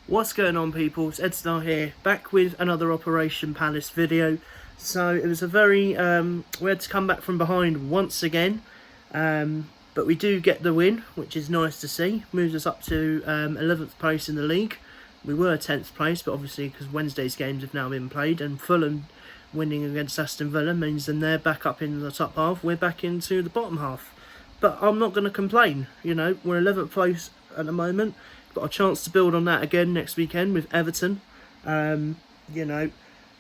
What's going on, people? It's Edstar here, back with another Operation Palace video. So it was a very, we had to come back from behind once again, but we do get the win, which is nice to see. Moves us up to 11th place in the league. We were 10th place, but obviously because Wednesday's games have now been played, and Fulham winning against Aston Villa means then they're back up in the top half, we're back into the bottom half. But I'm not going to complain, you know, we're 11th place at the moment. Got a chance to build on that again next weekend with Everton. You know,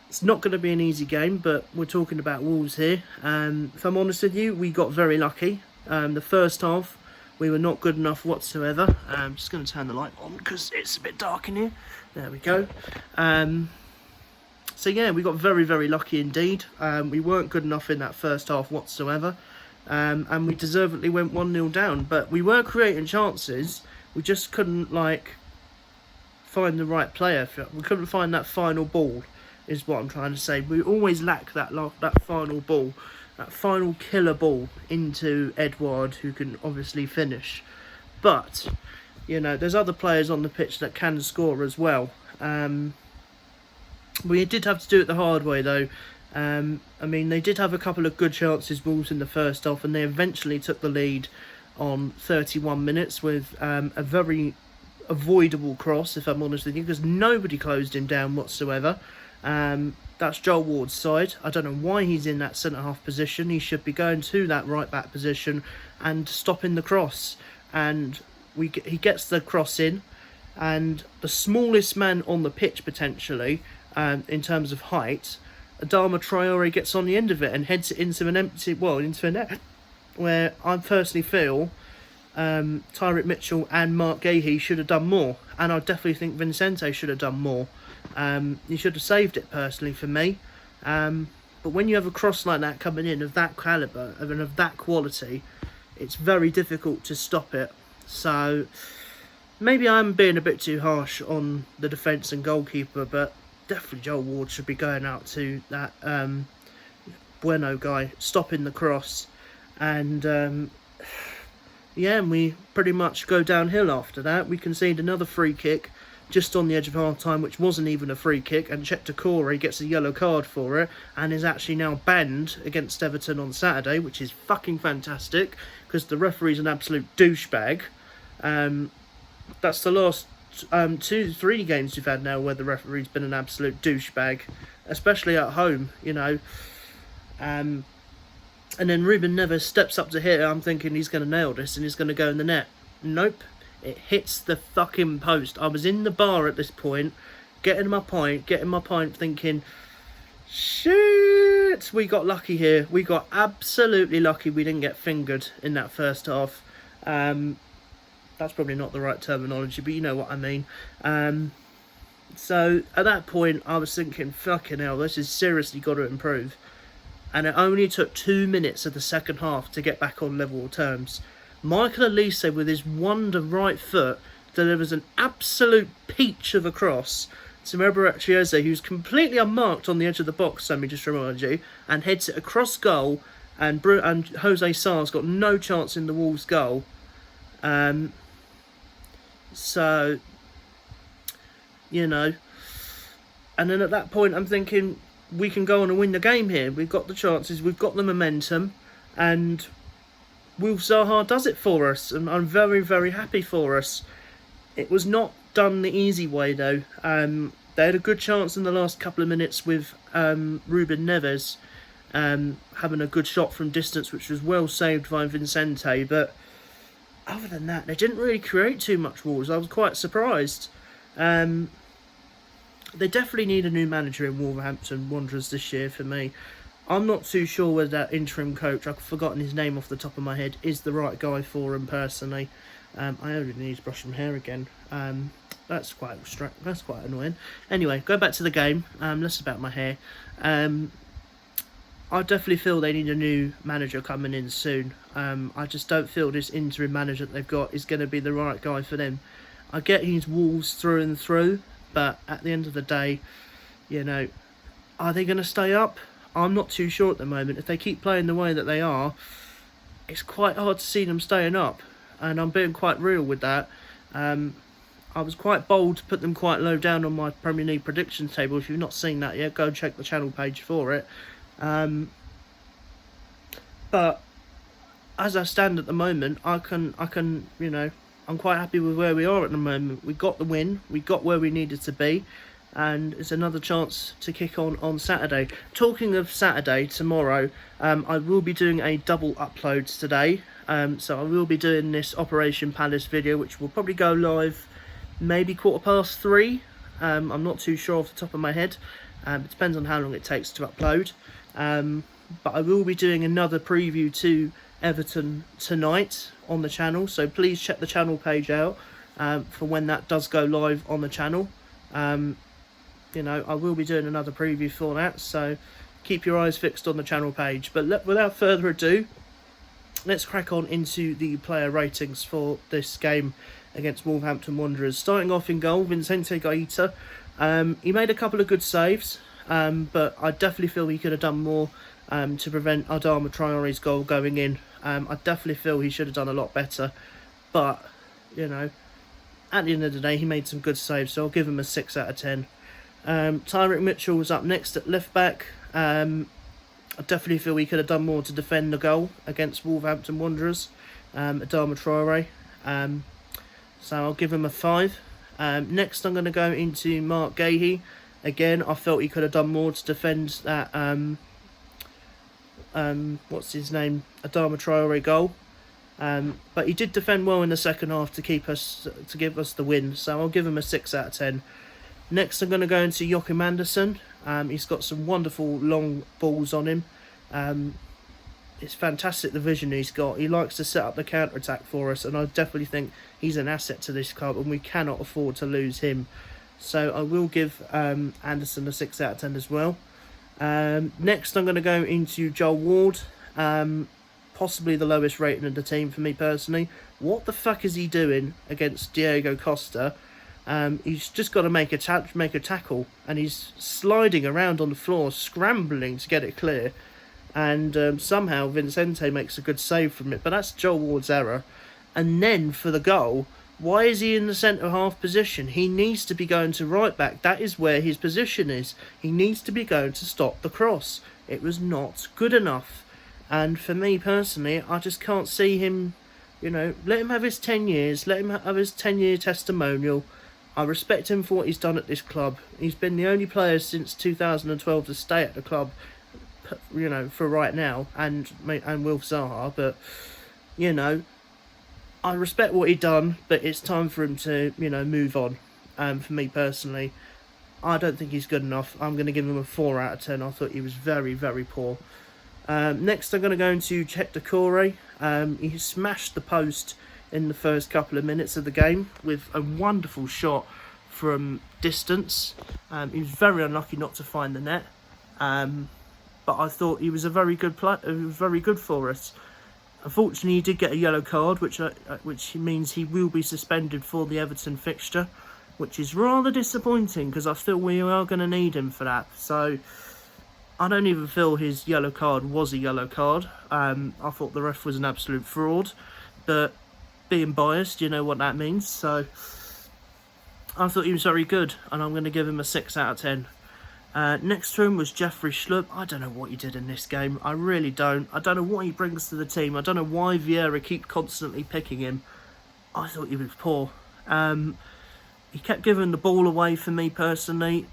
it's not going to be an easy game, but we're talking about Wolves here. If I'm honest with you, we got very lucky. The first half, we were not good enough whatsoever. I'm just going to turn the light on because it's a bit dark in here. There we go. So yeah, we got very, very lucky indeed. We weren't good enough in that first half whatsoever. And we deservedly went 1-0 down. But we were creating chances. We just couldn't, find the right player. We couldn't find that final ball, is what I'm trying to say. We always lack that final ball, that final killer ball into Edouard, who can obviously finish. But, you know, there's other players on the pitch that can score as well. We did have to do it the hard way, though. I mean, they did have a couple of good chances, Wolves, in the first half, and they eventually took the lead on 31 minutes with a very avoidable cross, if I'm honest with you, because nobody closed him down whatsoever. That's Joel Ward's side. I don't know why he's in that centre-half position. He should be going to that right-back position and stopping the cross. And he gets the cross in, and the smallest man on the pitch, potentially, in terms of height, Adama Traore gets on the end of it and heads it into into a net, where I personally feel Tyrick Mitchell and Mark Gahey should have done more, and I definitely think Vicente should have done more. He should have saved it, personally, for me. But when you have a cross like that coming in of that calibre and of that quality, it's very difficult to stop it. So maybe I'm being a bit too harsh on the defence and goalkeeper, but definitely Joel Ward should be going out to that Bueno guy, stopping the cross. And yeah, and we pretty much go downhill after that. We concede another free kick just on the edge of half time, which wasn't even a free kick, and Chet Corey gets a yellow card for it and is actually now banned against Everton on Saturday, which is fucking fantastic because the referee's an absolute douchebag. That's the last 2-3 games we've had now where the referee's been an absolute douchebag, especially at home, you know. And then Ruben Neves steps up to hit it. I'm thinking he's going to nail this and he's going to go in the net. Nope. It hits the fucking post. I was in the bar at this point, getting my pint, thinking, shit, we got lucky here. We got absolutely lucky we didn't get fingered in that first half. That's probably not the right terminology, but you know what I mean. So at that point, I was thinking, fucking hell, this has seriously got to improve. And it only took 2 minutes of the second half to get back on level terms. Michael Elise, with his wonder right foot, delivers an absolute peach of a cross to Eber Chieze, who's completely unmarked on the edge of the box, let me just remind you, and heads it across goal, and Jose Sarr's got no chance in the Wolves' goal. So, you know, and then at that point I'm thinking, we can go on and win the game here. We've got the chances, we've got the momentum, and Wilf Zaha does it for us, and I'm very, very happy for us. It was not done the easy way, though. They had a good chance in the last couple of minutes with Ruben Neves having a good shot from distance, which was well saved by Vicente, but other than that, they didn't really create too much Wolves. I was quite surprised. They definitely need a new manager in Wolverhampton Wanderers this year for me. I'm not too sure whether that interim coach, I've forgotten his name off the top of my head, is the right guy for him personally. I only need to brush my hair again. That's quite annoying. Anyway, go back to the game. Less about my hair. I definitely feel they need a new manager coming in soon. I just don't feel this interim manager that they've got is going to be the right guy for them. I get he's Wolves through and through, but at the end of the day, you know, are they going to stay up? I'm not too sure at the moment. If they keep playing the way that they are, it's quite hard to see them staying up. And I'm being quite real with that. I was quite bold to put them quite low down on my Premier League predictions table. If you've not seen that yet, go check the channel page for it. But as I stand at the moment, I can, you know, I'm quite happy with where we are at the moment. We got the win, we got where we needed to be, and it's another chance to kick on Saturday. Talking of Saturday, tomorrow, I will be doing a double upload today. So I will be doing this Operation Palace video, which will probably go live maybe 3:15. I'm not too sure off the top of my head. It depends on how long it takes to upload. But I will be doing another preview to Everton tonight on the channel, so please check the channel page out for when that does go live on the channel. You know, I will be doing another preview for that, so keep your eyes fixed on the channel page. But without further ado, let's crack on into the player ratings for this game against Wolverhampton Wanderers. Starting off in goal, Vicente Gaeta. He made a couple of good saves, but I definitely feel he could have done more to prevent Adama Traore's goal going in. I definitely feel he should have done a lot better, but, you know, at the end of the day, he made some good saves, so I'll give him a 6 out of 10. Tyrick Mitchell was up next at left back. I definitely feel he could have done more to defend the goal against Wolverhampton Wanderers, Adama Traore. So I'll give him a 5. Next, I'm going to go into Mark Gahey. Again, I felt he could have done more to defend that, what's his name, Adama Traore goal. But he did defend well in the second half to give us the win. So I'll give him a 6 out of 10. Next, I'm going to go into Joachim Andersen. He's got some wonderful long balls on him. It's fantastic the vision he's got. He likes to set up the counter-attack for us, and I definitely think he's an asset to this club, and we cannot afford to lose him. So I will give Andersen a 6 out of 10 as well. Next, I'm going to go into Joel Ward. Possibly the lowest rating of the team for me personally. What the fuck is he doing against Diego Costa? He's just got to make a tackle, and he's sliding around on the floor, scrambling to get it clear. And somehow Vicente makes a good save from it, but that's Joel Ward's error. And then for the goal, why is he in the centre-half position? He needs to be going to right-back. That is where his position is. He needs to be going to stop the cross. It was not good enough. And for me personally, I just can't see him, you know, let him have his 10 years, let him have his 10-year testimonial. I respect him for what he's done at this club. He's been the only player since 2012 to stay at the club, you know, for right now, and Wilf Zaha, but, you know, I respect what he done, but it's time for him to, you know, move on. For me personally, I don't think he's good enough. I'm going to give him a 4 out of 10. I thought he was very, very poor. Next, I'm going to go into Hector Corey. He smashed the post in the first couple of minutes of the game with a wonderful shot from distance. He was very unlucky not to find the net. But I thought he was a very good player. He was very good for us. Unfortunately, he did get a yellow card, which means he will be suspended for the Everton fixture, which is rather disappointing because I feel we are going to need him for that. So I don't even feel his yellow card was a yellow card. I thought the ref was an absolute fraud, but being biased, you know what that means. So I thought he was very good, and I'm going to give him a 6 out of 10. Next to him was Jeffrey Schlupp. I don't know what he did in this game. I really don't. I don't know what he brings to the team. I don't know why Vieira keep constantly picking him. I thought he was poor. He kept giving the ball away for me personally.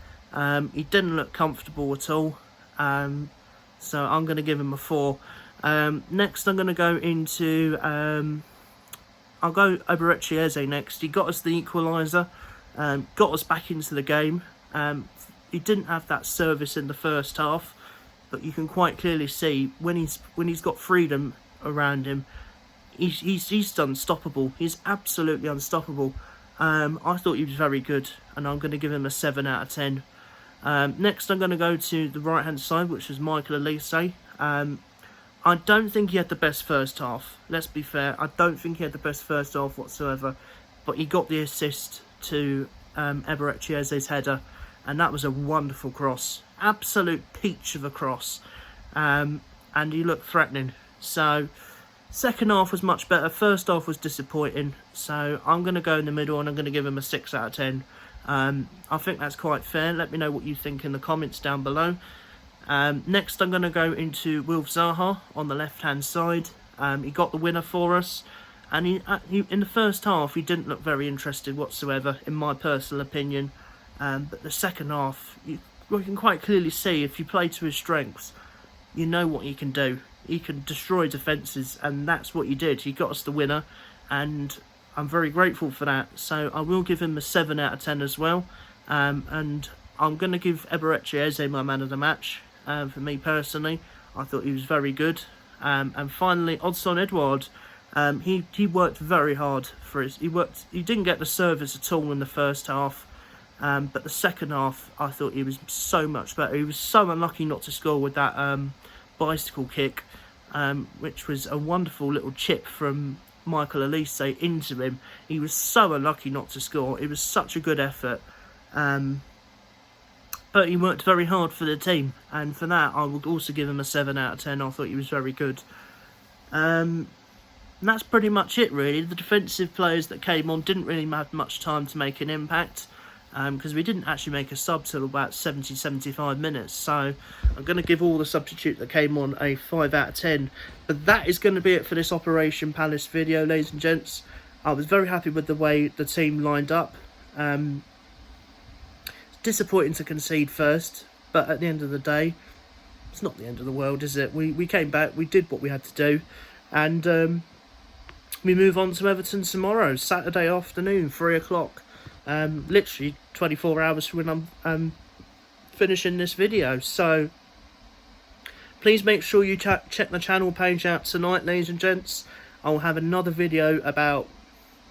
He didn't look comfortable at all. So I'm going to give him a 4. Next, I'm going to go into... I'll go Eberechi Eze next. He got us the equaliser. Got us back into the game. He didn't have that service in the first half, but you can quite clearly see when he's got freedom around him, he's unstoppable. He's absolutely unstoppable. I thought he was very good, and I'm going to give him a 7 out of 10. Next, I'm going to go to the right hand side, which was Michael Elise. I don't think he had the best first half. Let's be fair. I don't think he had the best first half whatsoever, but he got the assist to Eberechi Eze's header. And that was a wonderful cross. Absolute peach of a cross. And he looked threatening. So, Second half was much better. First half was disappointing. So I'm going to go in the middle and I'm going to give him a 6 out of 10. I think that's quite fair. Let me know what you think in the comments down below. Next I'm going to go into Wilf Zaha on the left hand side. He got the winner for us. And he in the first half he didn't look very interested whatsoever, in my personal opinion. But the second half, you can quite clearly see if you play to his strengths, you know what he can do. He can destroy defences, and that's what he did. He got us the winner, and I'm very grateful for that. So I will give him a 7 out of 10 as well. And I'm going to give Eberechi Eze my man of the match. For me personally, I thought he was very good. And finally, Odsonne Edouard. He worked very hard for his. He didn't get the service at all in the first half. But the second half, I thought he was so much better. He was so unlucky not to score with that bicycle kick, which was a wonderful little chip from Michael Elise into him. He was so unlucky not to score. It was such a good effort. But he worked very hard for the team. And for that, I would also give him a 7 out of 10. I thought he was very good. And that's pretty much it, really. The defensive players that came on didn't really have much time to make an impact. Because we didn't actually make a sub till about 70-75 minutes. So I'm going to give all the substitute that came on a 5 out of 10. But that is going to be it for this Operation Palace video, ladies and gents. I was very happy with the way the team lined up. It's disappointing to concede first, but at the end of the day, it's not the end of the world, is it? We came back, we did what we had to do, and we move on to Everton tomorrow, Saturday afternoon, 3 o'clock. Literally 24 hours from when I'm finishing this video. So please make sure you check the channel page out tonight, ladies and gents. I'll have another video about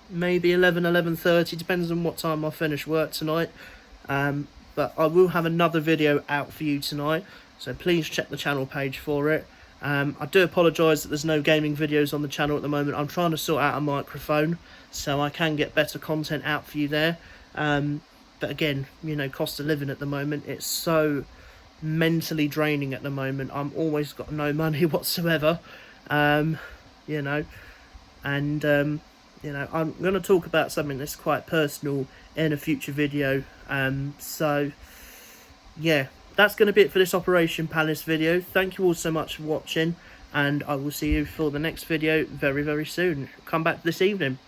maybe 11:30, depends on what time I finish work tonight. But I will have another video out for you tonight, so please check the channel page for it. I do apologise that there's no gaming videos on the channel at the moment. I'm trying to sort out a microphone so I can get better content out for you there. But again, you know, cost of living at the moment, it's so mentally draining at the moment. I'm always got no money whatsoever, you know, and you know, I'm going to talk about something that's quite personal in a future video. So yeah, that's going to be it for this Operation Palace video. Thank you all so much for watching, and I will see you for the next video very, very soon. Come back this evening.